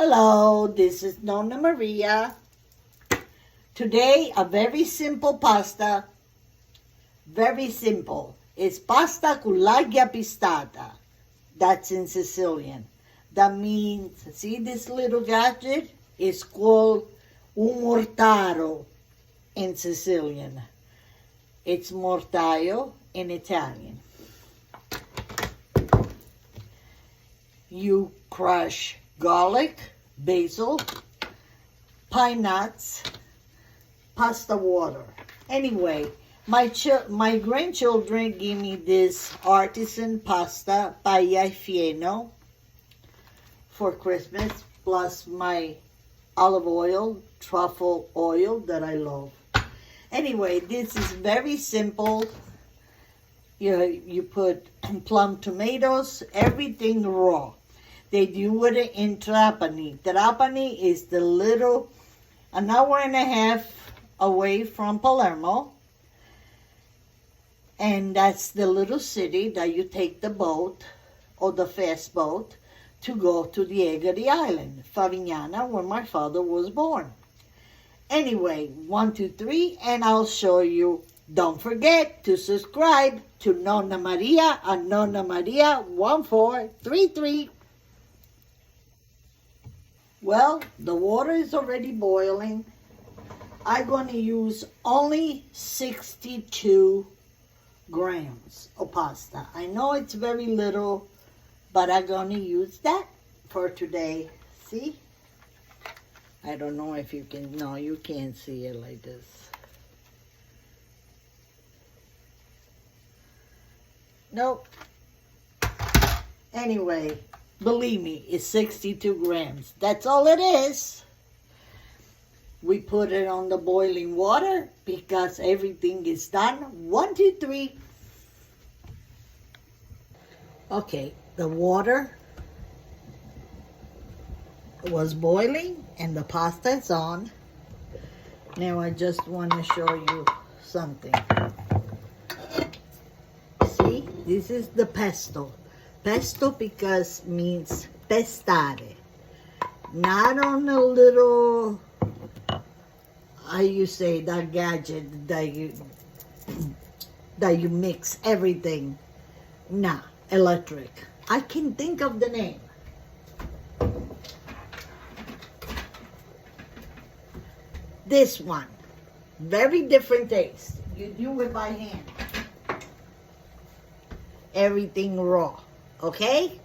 Hello, this is Nonna Maria. Today, a very simple pasta. Very simple. It's pasta con l'aglia pistata. That's in Sicilian. That means, see this little gadget? It's called un mortaro in Sicilian. It's mortaio in Italian. You crush garlic, basil, pine nuts, pasta water. Anyway, my grandchildren give me this artisan pasta paella fieno for Christmas, plus my olive oil, truffle oil that I love. Anyway, this is very simple. You put plum tomatoes, everything raw. They do it in Trapani. Trapani is the little, an hour and a half away from Palermo. And that's the little city that you take the boat or the fast boat to go to the Egadi Island, Favignana, where my father was born. Anyway, 1, 2, 3, and I'll show you. Don't forget to subscribe to Nonna Maria at Nonna Maria 1433. Well, the water is already boiling. I'm going to use only 62 grams of pasta. I know it's very little, but I'm going to use that for today. See? I don't know if you can, no, you can't see it like this. Nope. Anyway, believe me, it's 62 grams. That's all it is. We put it on the boiling water because everything is done. 1, 2, 3. Okay, the water was boiling and the pasta is on. Now I just want to show you something. See, this is the pesto. Pesto because means pestare. Not on a little, how you say, that gadget that you mix everything. Nah, electric. I can think of the name. This one, very different taste. You do it by hand. Everything raw, okay?